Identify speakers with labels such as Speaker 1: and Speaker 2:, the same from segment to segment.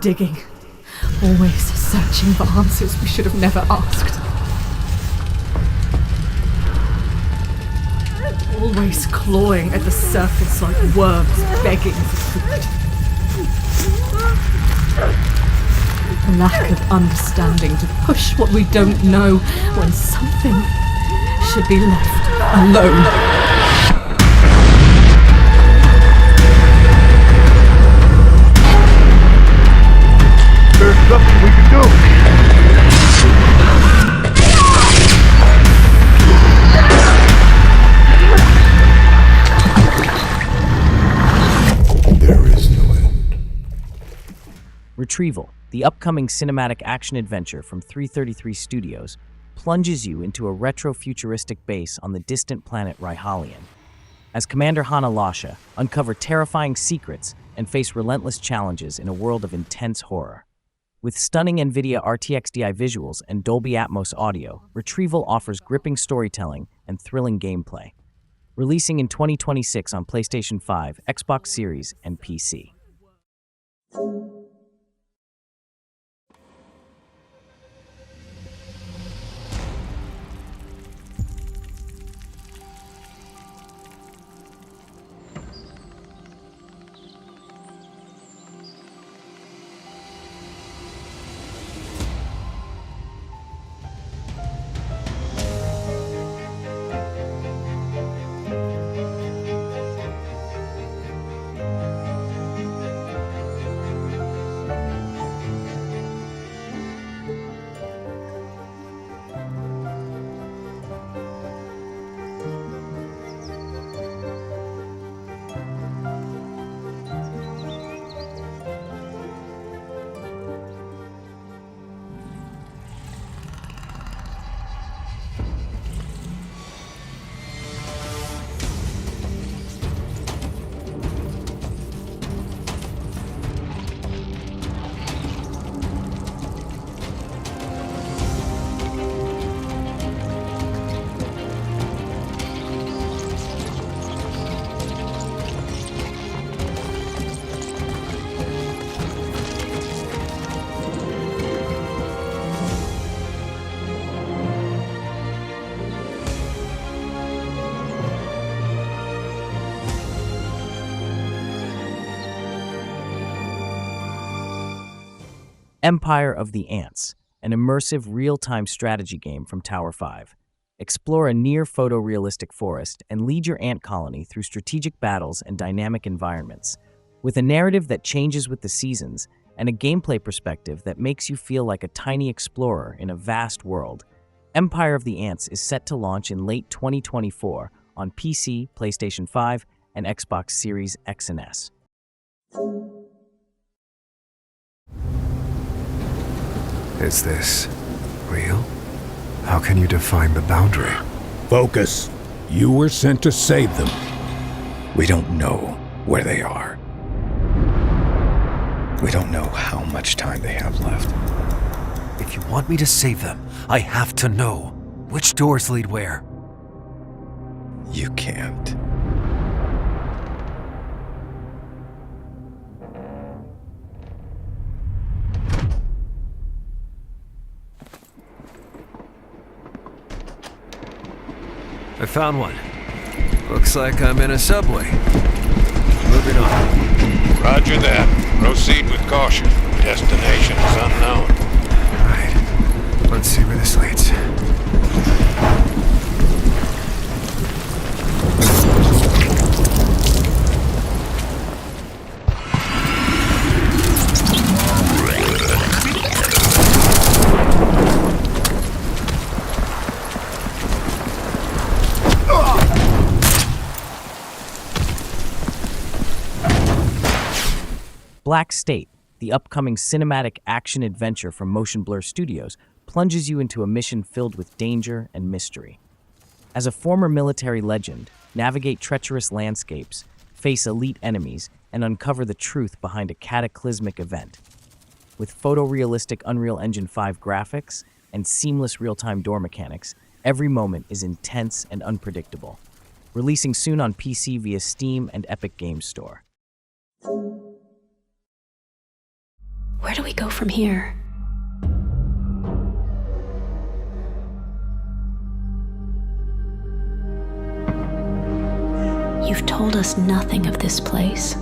Speaker 1: digging, always searching for answers we should have never asked. Always clawing at the surface like worms begging for food. A lack of understanding to push what we don't know when something should be left alone.
Speaker 2: There's nothing we can do. There is no end.
Speaker 3: Retrieval, the upcoming cinematic action adventure from 333 Studios, plunges you into a retro-futuristic base on the distant planet Ryhalion. As Commander Hana Lasha, uncover terrifying secrets and face relentless challenges in a world of intense horror. With stunning NVIDIA RTX Di visuals and Dolby Atmos audio, Retrieval offers gripping storytelling and thrilling gameplay. Releasing in 2026 on PlayStation 5, Xbox Series, and PC. Empire of the Ants, an immersive real-time strategy game from Tower 5. Explore a near-photorealistic forest and lead your ant colony through strategic battles and dynamic environments. With a narrative that changes with the seasons and a gameplay perspective that makes you feel like a tiny explorer in a vast world, Empire of the Ants is set to launch in late 2024 on PC, PlayStation 5, and Xbox Series X and S.
Speaker 4: Is this real? How can you define the boundary?
Speaker 5: Focus. You were sent to save them.
Speaker 6: We don't know where they are. We don't know how much time they have left.
Speaker 4: If you want me to save them, I have to know which doors lead where.
Speaker 6: You can't.
Speaker 4: I found one. Looks like I'm in a subway. Moving on.
Speaker 7: Roger that. Proceed with caution. Destination is unknown.
Speaker 4: Alright. Let's see where this leads.
Speaker 3: Black State, the upcoming cinematic action adventure from Motion Blur Studios, plunges you into a mission filled with danger and mystery. As a former military legend, navigate treacherous landscapes, face elite enemies, and uncover the truth behind a cataclysmic event. With photorealistic Unreal Engine 5 graphics and seamless real-time door mechanics, every moment is intense and unpredictable. Releasing soon on PC via Steam and Epic Games Store.
Speaker 8: Where do we go from here? You've told us nothing of this place.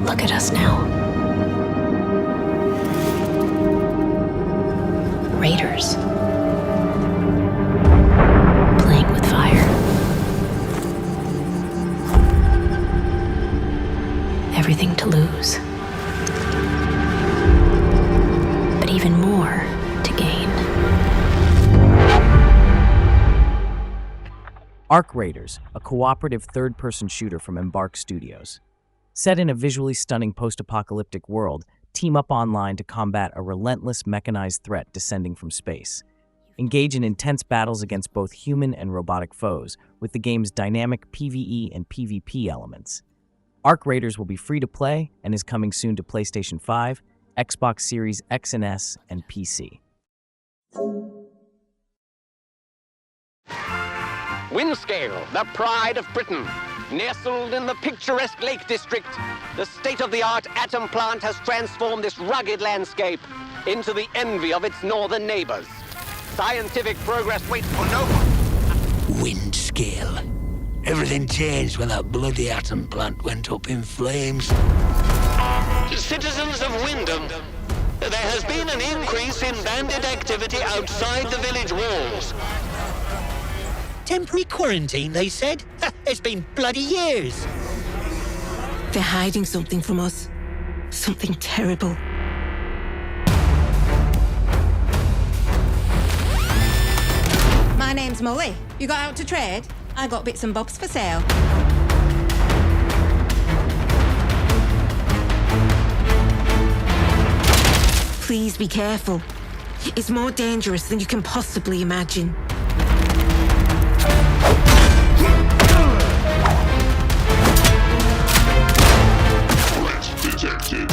Speaker 8: Look at us now. Raiders. Playing with fire. Everything to lose. But even more to gain.
Speaker 3: Arc Raiders, a cooperative third-person shooter from Embark Studios. Set in a visually stunning post-apocalyptic world, team up online to combat a relentless mechanized threat descending from space. Engage in intense battles against both human and robotic foes, with the game's dynamic PvE and PvP elements. Arc Raiders will be free to play and is coming soon to PlayStation 5, Xbox Series X and S, and PC.
Speaker 9: Windscale, the pride of Britain. Nestled in the picturesque Lake District, the state-of-the-art atom plant has transformed this rugged landscape into the envy of its northern neighbors. Scientific progress waits for no one.
Speaker 10: Windscale. Everything changed when that bloody atom plant went up in flames.
Speaker 9: Citizens of Wyndham, there has been an increase in bandit activity outside the village walls.
Speaker 10: Temporary quarantine, they said? It's been bloody years.
Speaker 11: They're hiding something from us. Something terrible.
Speaker 12: My name's Molly. You got out to trade? I got bits and bobs for sale.
Speaker 11: Please be careful. It's more dangerous than you can possibly imagine.
Speaker 2: Detected.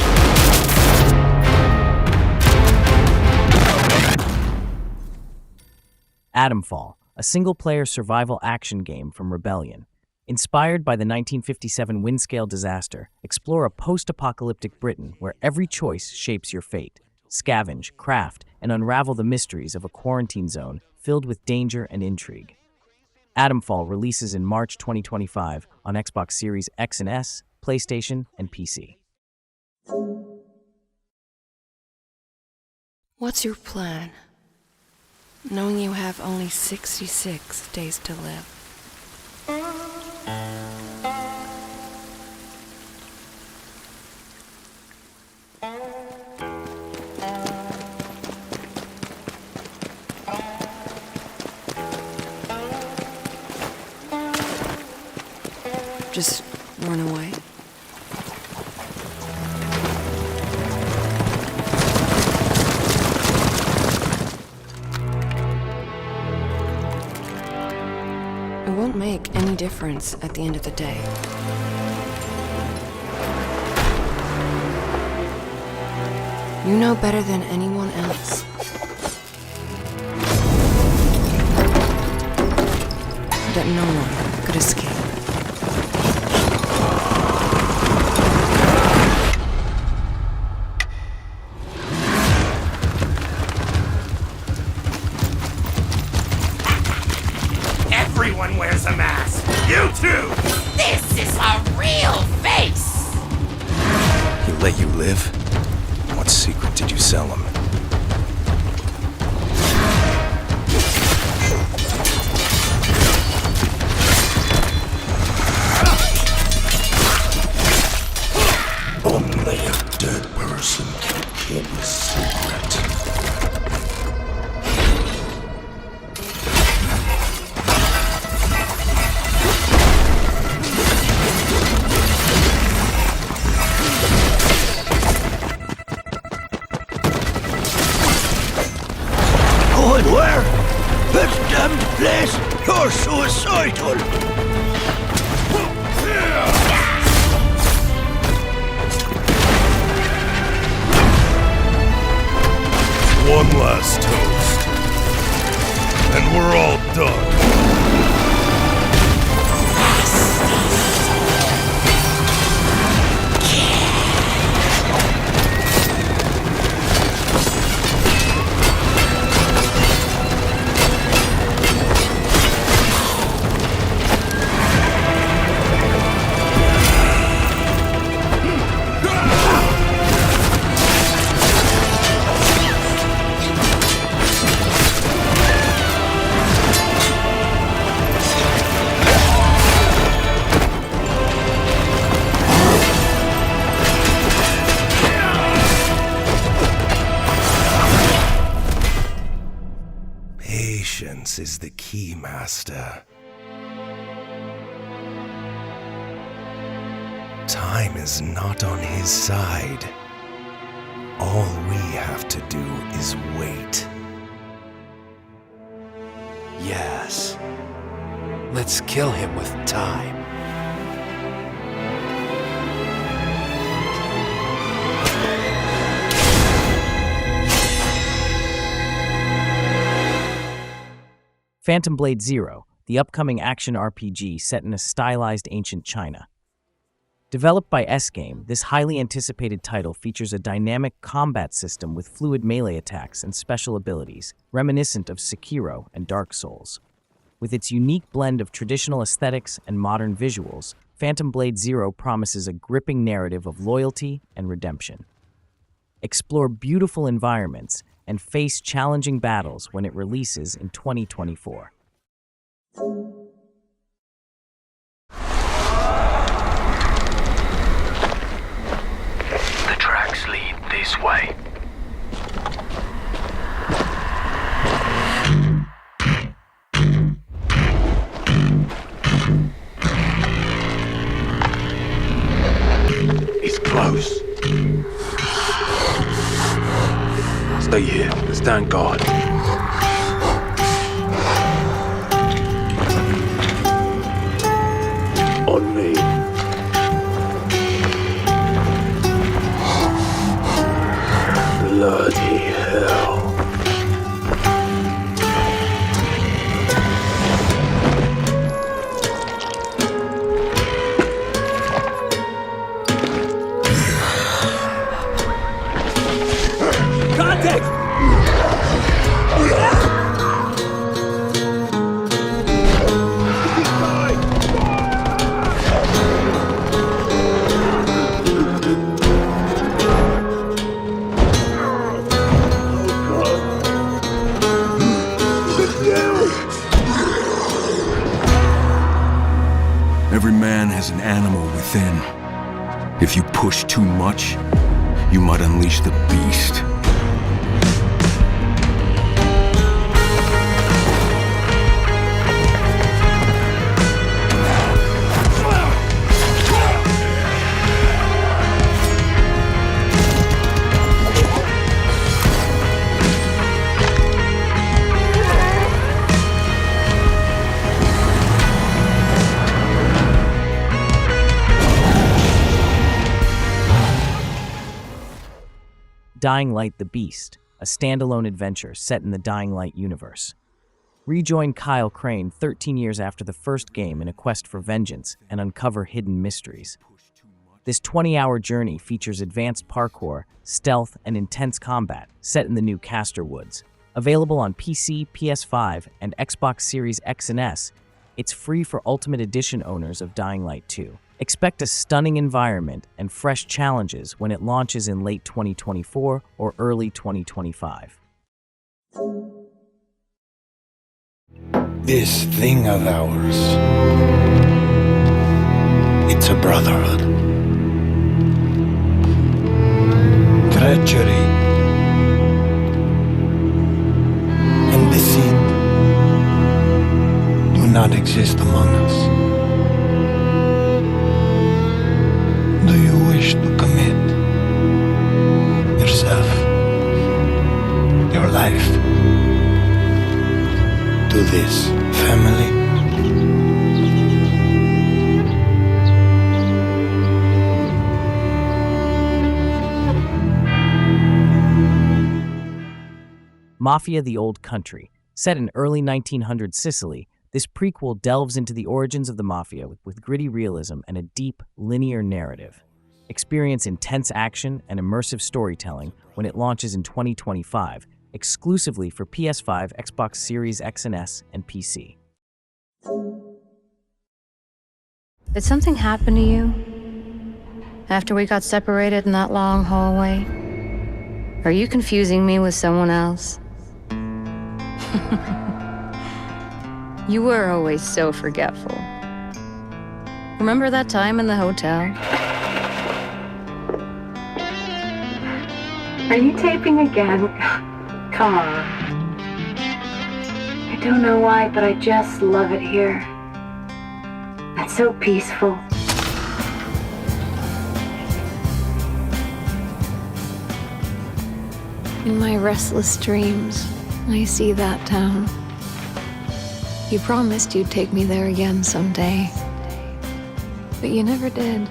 Speaker 3: Atomfall, a single-player survival action game from Rebellion. Inspired by the 1957 Windscale disaster, explore a post-apocalyptic Britain where every choice shapes your fate. Scavenge, craft, and unravel the mysteries of a quarantine zone filled with danger and intrigue. Atomfall releases in March 2025 on Xbox Series X and S, PlayStation, and PC.
Speaker 13: What's your plan? Knowing you have only 66 days to live. Just run away? It won't make any difference at the end of the day. You know better than anyone else that no one could escape.
Speaker 14: Everyone wears a mask. You too!
Speaker 15: This is a real face!
Speaker 6: He let you live? What secret did you sell him?
Speaker 2: Only a dead person can keep a secret.
Speaker 14: Going where? This damned place! You're suicidal!
Speaker 2: One last toast, and we're all Patience is the key, Master. Time is not on his side. All we have to do is wait.
Speaker 6: Yes. Let's kill him with time.
Speaker 3: Phantom Blade Zero, the upcoming action RPG set in a stylized ancient China. Developed by S.T.A.L.K.E.R, this highly anticipated title features a dynamic combat system with fluid melee attacks and special abilities, reminiscent of Sekiro and Dark Souls. With its unique blend of traditional aesthetics and modern visuals, Phantom Blade Zero promises a gripping narrative of loyalty and redemption. Explore beautiful environments and face challenging battles when it releases in 2024.
Speaker 16: The tracks lead this way.
Speaker 6: He's close. Stay here. Stand guard. On me. Bloody hell.
Speaker 5: Every man has an animal within. If you push too much, you might unleash the beast.
Speaker 3: Dying Light the Beast, a standalone adventure set in the Dying Light universe. Rejoin Kyle Crane 13 years after the first game in a quest for vengeance and uncover hidden mysteries. This 20-hour journey features advanced parkour, stealth, and intense combat set in the new Castor Woods. Available on PC, PS5, and Xbox Series X and S, it's free for Ultimate Edition owners of Dying Light 2. Expect a stunning environment and fresh challenges when it launches in late 2024 or early 2025.
Speaker 10: This thing of ours, it's a brotherhood. Treachery and deceit do not exist among us. Do you wish to commit yourself, your life, to this family?
Speaker 3: Mafia: The Old Country, Set in early 1900s Sicily, this prequel delves into the origins of the Mafia with gritty realism and a deep, linear narrative. Experience intense action and immersive storytelling when it launches in 2025, exclusively for PS5, Xbox Series X and S, and PC.
Speaker 17: Did something happen to you after we got separated in that long hallway? Are you confusing me with someone else? You were always so forgetful. Remember that time in the hotel?
Speaker 18: Are you taping again? Come on. I don't know why, but I just love it here. It's so peaceful.
Speaker 13: In my restless dreams, I see that town. You promised you'd take me there again someday, but you never did.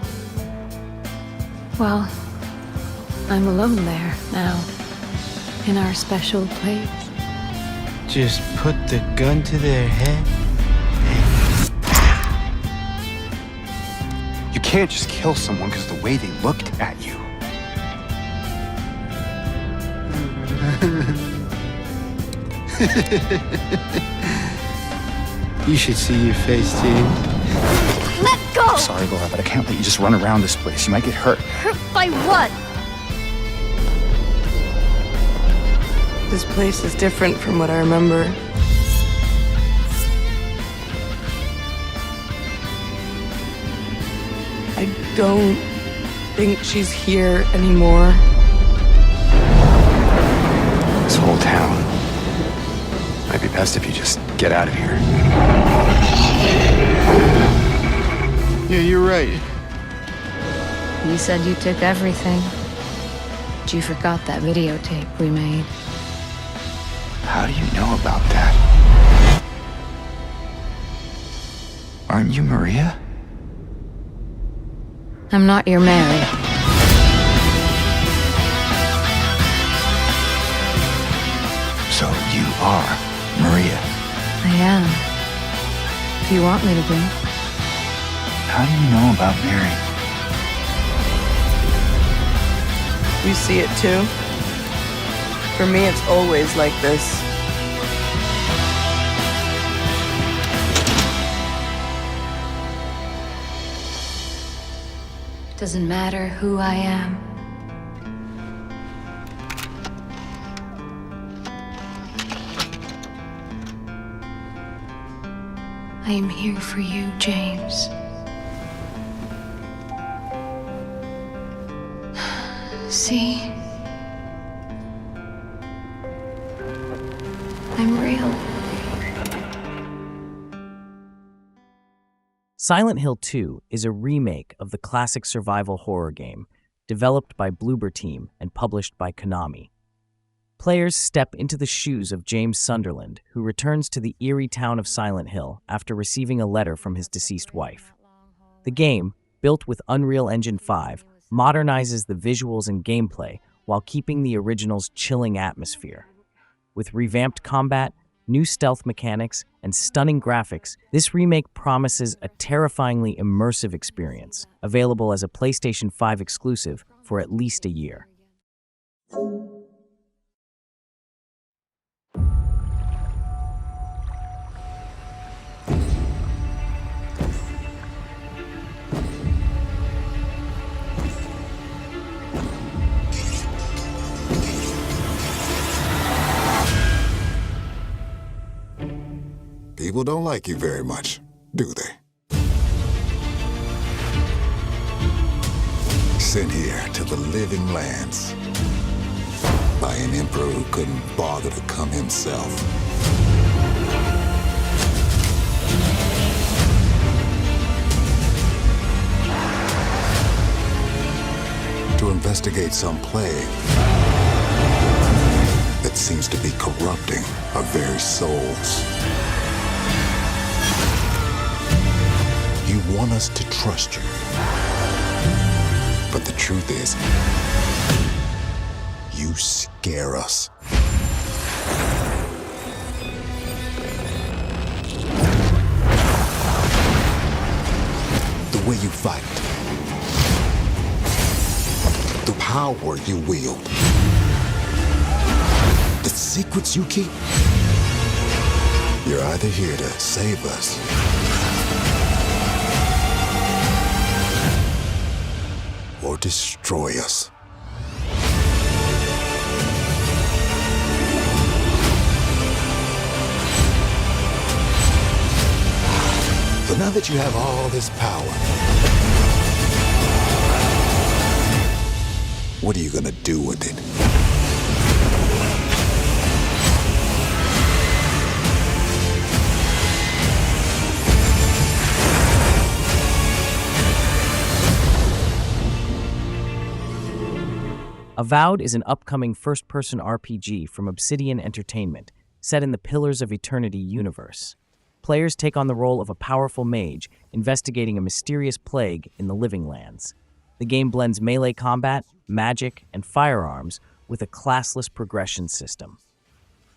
Speaker 13: Well, I'm alone there now, in our special place.
Speaker 19: Just put the gun to their head.
Speaker 6: You can't just kill someone because of the way they looked at you.
Speaker 19: You should see your face, Jane.
Speaker 20: Let go!
Speaker 6: I'm sorry, Laura, but I can't let you just run around this place. You might get hurt.
Speaker 20: Hurt by what?
Speaker 13: This place is different from what I remember. I don't think she's here anymore.
Speaker 6: This whole town. Might be best if you just get out of here.
Speaker 19: Yeah, you're right.
Speaker 17: You said you took everything. But you forgot that videotape we made.
Speaker 6: How do you know about that? Aren't you Maria?
Speaker 17: I'm not your Mary.
Speaker 6: So you are Maria.
Speaker 17: I am. If you want me to be.
Speaker 6: How do you know about Mary?
Speaker 13: You see it too? For me, it's always like this.
Speaker 17: Doesn't matter who I am. I am here for you, James. See? I'm real.
Speaker 3: Silent Hill 2 is a remake of the classic survival horror game, developed by Bloober Team and published by Konami. Players step into the shoes of James Sunderland, who returns to the eerie town of Silent Hill after receiving a letter from his deceased wife. The game, built with Unreal Engine 5, modernizes the visuals and gameplay while keeping the original's chilling atmosphere. With revamped combat, new stealth mechanics, and stunning graphics, this remake promises a terrifyingly immersive experience, available as a PlayStation 5 exclusive for at least a year.
Speaker 21: People don't like you very much, do they? Sent here to the living lands by an emperor who couldn't bother to come himself. To investigate some plague that seems to be corrupting our very souls. You want us to trust you. But the truth is, you scare us. way you fight, the power you wield, the secrets you keep. You're either here to save us or destroy us. So now that you have all this power, what are you gonna do with it?
Speaker 3: Avowed is an upcoming first-person RPG from Obsidian Entertainment, set in the Pillars of Eternity universe. Players take on the role of a powerful mage, investigating a mysterious plague in the Living Lands. The game blends melee combat, magic, and firearms with a classless progression system.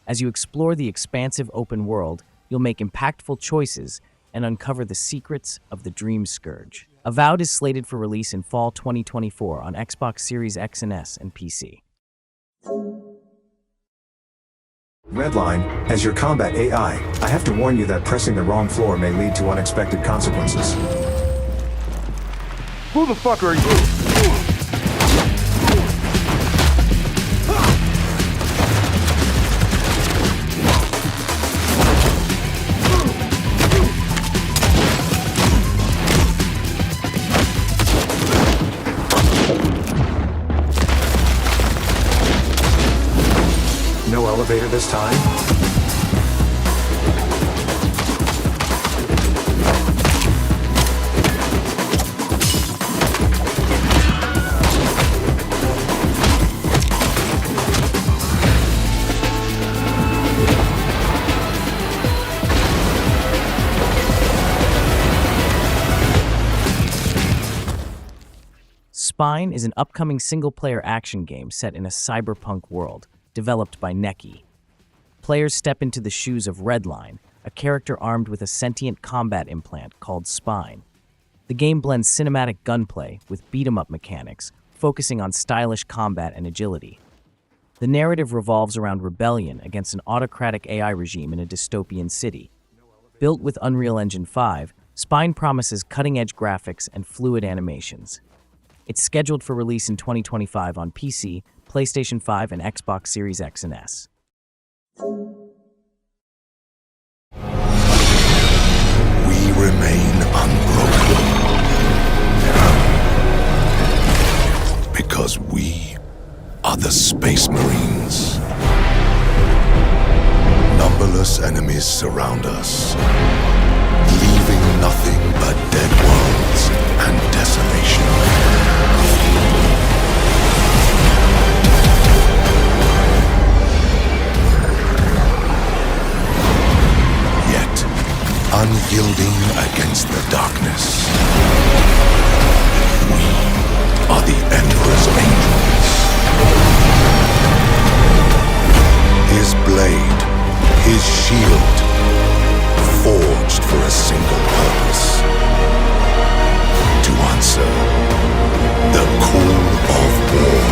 Speaker 3: As you explore the expansive open world, you'll make impactful choices and uncover the secrets of the Dream Scourge. Avowed is slated for release in fall 2024 on Xbox Series X and S and PC.
Speaker 1: Redline, as your combat AI, I have to warn you that pressing the wrong floor may lead to unexpected consequences.
Speaker 22: Who the fuck are you?
Speaker 1: No elevator this time?
Speaker 3: Spine is an upcoming single-player action game set in a cyberpunk world, developed by S.T.A.L.K.E.R. Players step into the shoes of Redline, a character armed with a sentient combat implant called Spine. The game blends cinematic gunplay with beat-em-up mechanics, focusing on stylish combat and agility. The narrative revolves around rebellion against an autocratic AI regime in a dystopian city. Built with Unreal Engine 5, Spine promises cutting-edge graphics and fluid animations. It's scheduled for release in 2025 on PC, PlayStation 5, and Xbox Series X and S.
Speaker 21: We remain unbroken because we are the Space Marines. Numberless enemies surround us, leaving nothing but dead worlds and desolation. Unyielding against the darkness, we are the Emperor's angels. His blade, his shield, forged for a single purpose: to answer the call of war.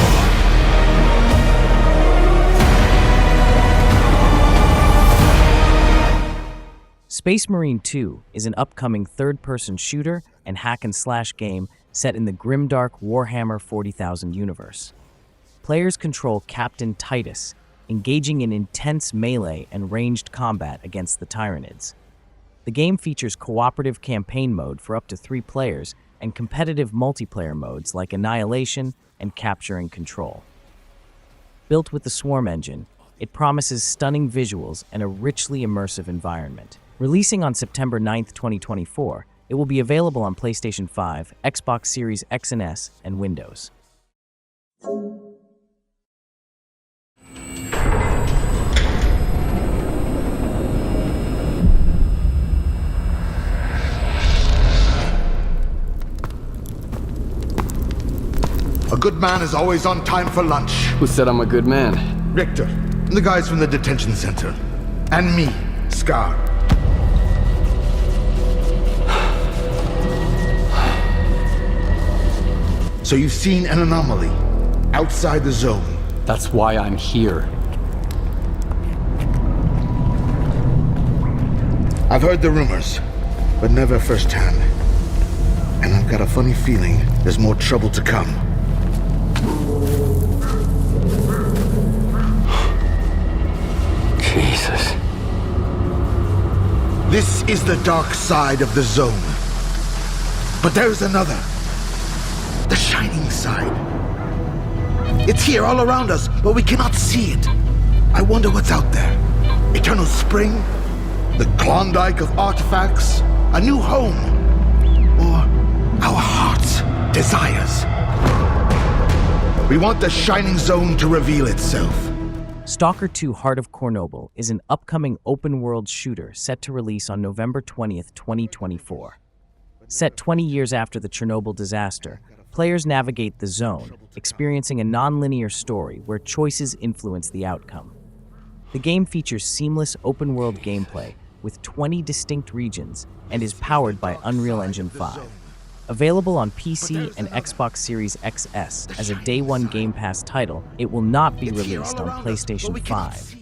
Speaker 3: Space Marine 2 is an upcoming third-person shooter and hack-and-slash game set in the grimdark Warhammer 40,000 universe. Players control Captain Titus, engaging in intense melee and ranged combat against the Tyranids. The game features cooperative campaign mode for up to 3 players and competitive multiplayer modes like Annihilation and Capture and Control. Built with the Swarm engine, it promises stunning visuals and a richly immersive environment. Releasing on September 9th, 2024, it will be available on PlayStation 5, Xbox Series X and S, and Windows.
Speaker 23: A good man is always on time for lunch.
Speaker 6: Who said I'm a good man?
Speaker 23: Richter, and the guys from the detention center. And me, S.T.A.L.K.E.R. So you've seen an anomaly outside the zone.
Speaker 6: That's why I'm here.
Speaker 23: I've heard the rumors, but never firsthand. And I've got a funny feeling there's more trouble to come.
Speaker 6: Jesus.
Speaker 23: This is the dark side of the zone. But there's another. The shining side. It's here all around us, but we cannot see it. I wonder what's out there. Eternal spring? The Klondike of artifacts? A new home? Or our heart's desires? We want the shining zone to reveal itself.
Speaker 3: S.T.A.L.K.E.R 2 Heart of Chornobyl is an upcoming open-world shooter set to release on November 20th, 2024. Set 20 years after the Chernobyl disaster, players navigate the zone, experiencing a non-linear story where choices influence the outcome. The game features seamless open-world gameplay with 20 distinct regions and is powered by Unreal Engine 5. Available on PC and Xbox Series XS as a Day 1 Game Pass title, it will not be released on PlayStation 5.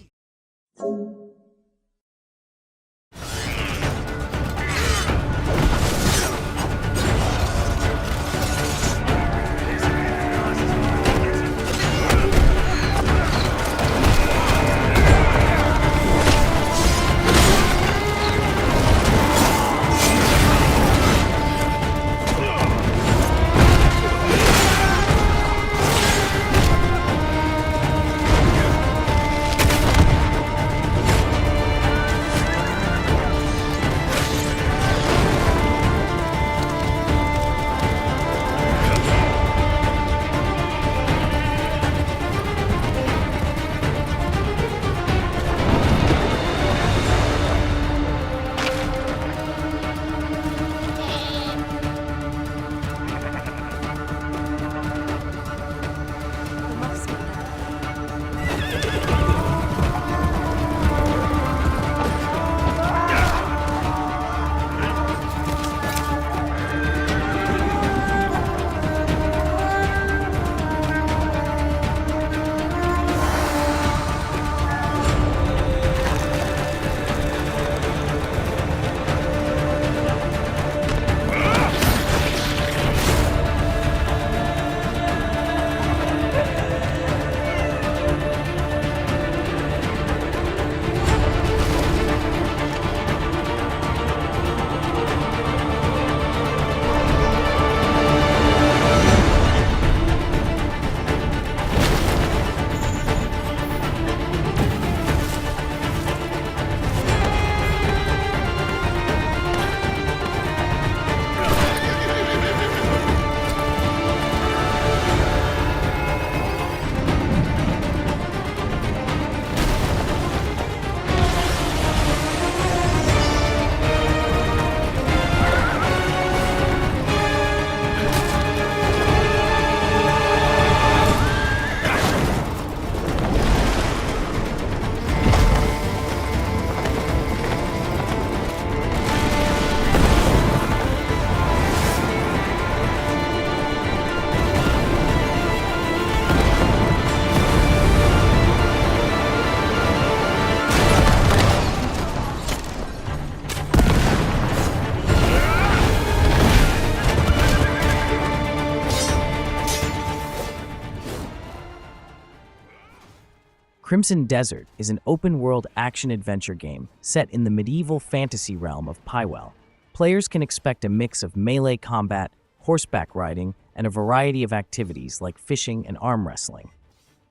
Speaker 3: Crimson Desert is an open-world action-adventure game set in the medieval fantasy realm of Pywell. Players can expect a mix of melee combat, horseback riding, and a variety of activities like fishing and arm wrestling.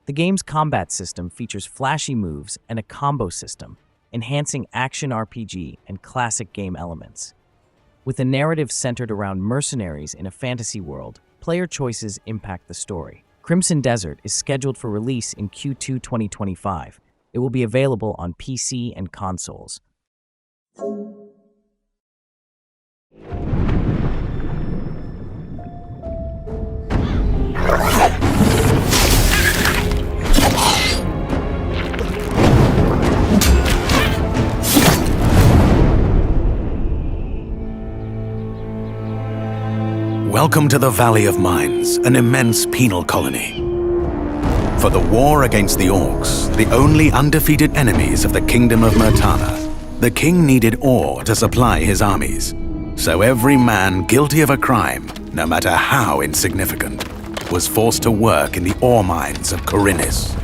Speaker 3: The game's combat system features flashy moves and a combo system, enhancing action RPG and classic game elements. With a narrative centered around mercenaries in a fantasy world, player choices impact the story. Crimson Desert is scheduled for release in Q2 2025. It will be available on PC and consoles.
Speaker 4: Welcome to the Valley of Mines, an immense penal colony. For the war against the orcs, the only undefeated enemies of the Kingdom of Murtana, the king needed ore to supply his armies. So every man guilty of a crime, no matter how insignificant, was forced to work in the ore mines of Khorinis.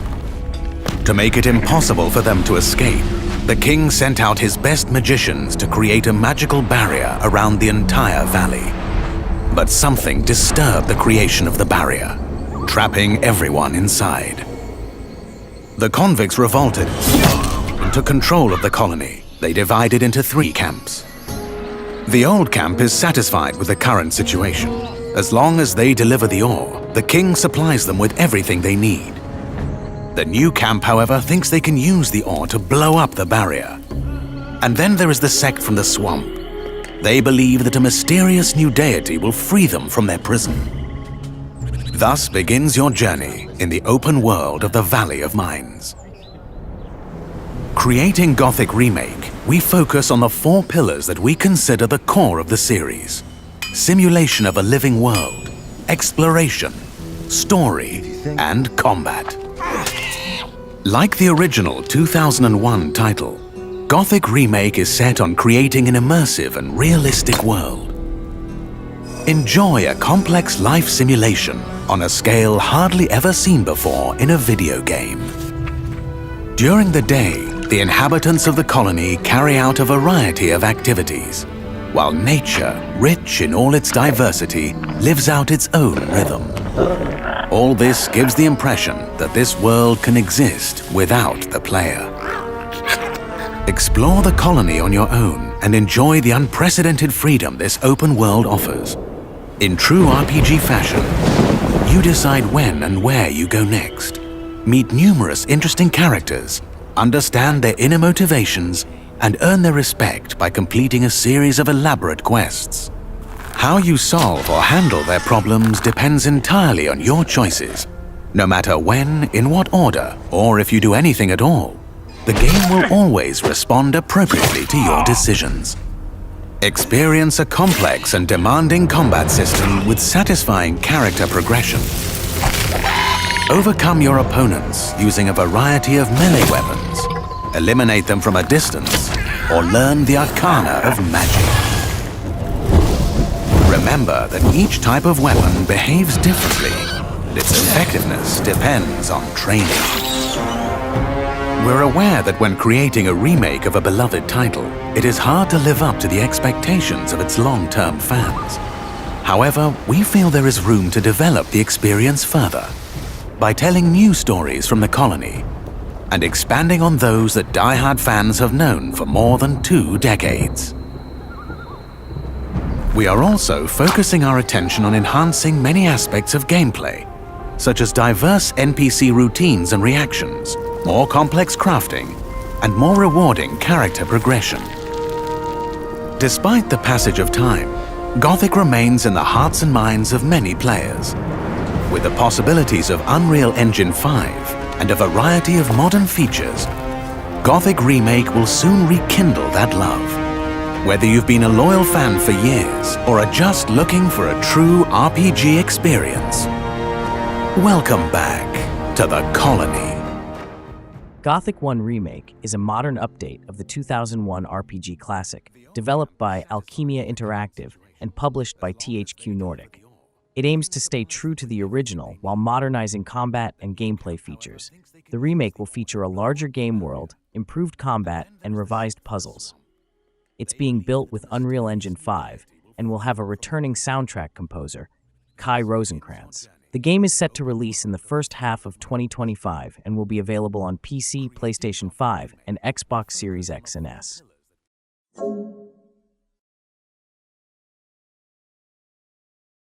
Speaker 4: To make it impossible for them to escape, the king sent out his best magicians to create a magical barrier around the entire valley. But something disturbed the creation of the barrier, trapping everyone inside. The convicts revolted and took control of the colony. They divided into 3 camps. The old camp is satisfied with the current situation. As long as they deliver the ore, the king supplies them with everything they need. The new camp, however, thinks they can use the ore to blow up the barrier. And then there is the sect from the swamp. They believe that a mysterious new deity will free them from their prison. Thus begins your journey in the open world of the Valley of Mines. Creating Gothic Remake, we focus on the 4 pillars that we consider the core of the series. Simulation of a living world, exploration, story, and combat. Like the original 2001 title, Gothic Remake is set on creating an immersive and realistic world. Enjoy a complex life simulation on a scale hardly ever seen before in a video game. During the day, the inhabitants of the colony carry out a variety of activities, while nature, rich in all its diversity, lives out its own rhythm. All this gives the impression that this world can exist without the player. Explore the colony on your own and enjoy the unprecedented freedom this open world offers. In true RPG fashion, you decide when and where you go next. Meet numerous interesting characters, understand their inner motivations, and earn their respect by completing a series of elaborate quests. How you solve or handle their problems depends entirely on your choices. No matter when, in what order, or if you do anything at all, the game will always respond appropriately to your decisions. Experience a complex and demanding combat system with satisfying character progression. Overcome your opponents using a variety of melee weapons, eliminate them from a distance, or learn the arcana of magic. Remember that each type of weapon behaves differently, and its effectiveness depends on training. We're aware that when creating a remake of a beloved title, it is hard to live up to the expectations of its long-term fans. However, we feel there is room to develop the experience further by telling new stories from the colony and expanding on those that die-hard fans have known for more than 2 decades. We are also focusing our attention on enhancing many aspects of gameplay, such as diverse NPC routines and reactions, more complex crafting, and more rewarding character progression. Despite the passage of time, Gothic remains in the hearts and minds of many players. With the possibilities of Unreal Engine 5 and a variety of modern features, Gothic Remake will soon rekindle that love. Whether you've been a loyal fan for years or are just looking for a true RPG experience, welcome back to the Colony.
Speaker 3: Gothic 1 Remake is a modern update of the 2001 RPG classic, developed by Alchemia Interactive and published by THQ Nordic. It aims to stay true to the original while modernizing combat and gameplay features. The remake will feature a larger game world, improved combat, and revised puzzles. It's being built with Unreal Engine 5 and will have a returning soundtrack composer, Kai Rosenkrantz. The game is set to release in the first half of 2025 and will be available on PC, PlayStation 5, and Xbox Series X and S.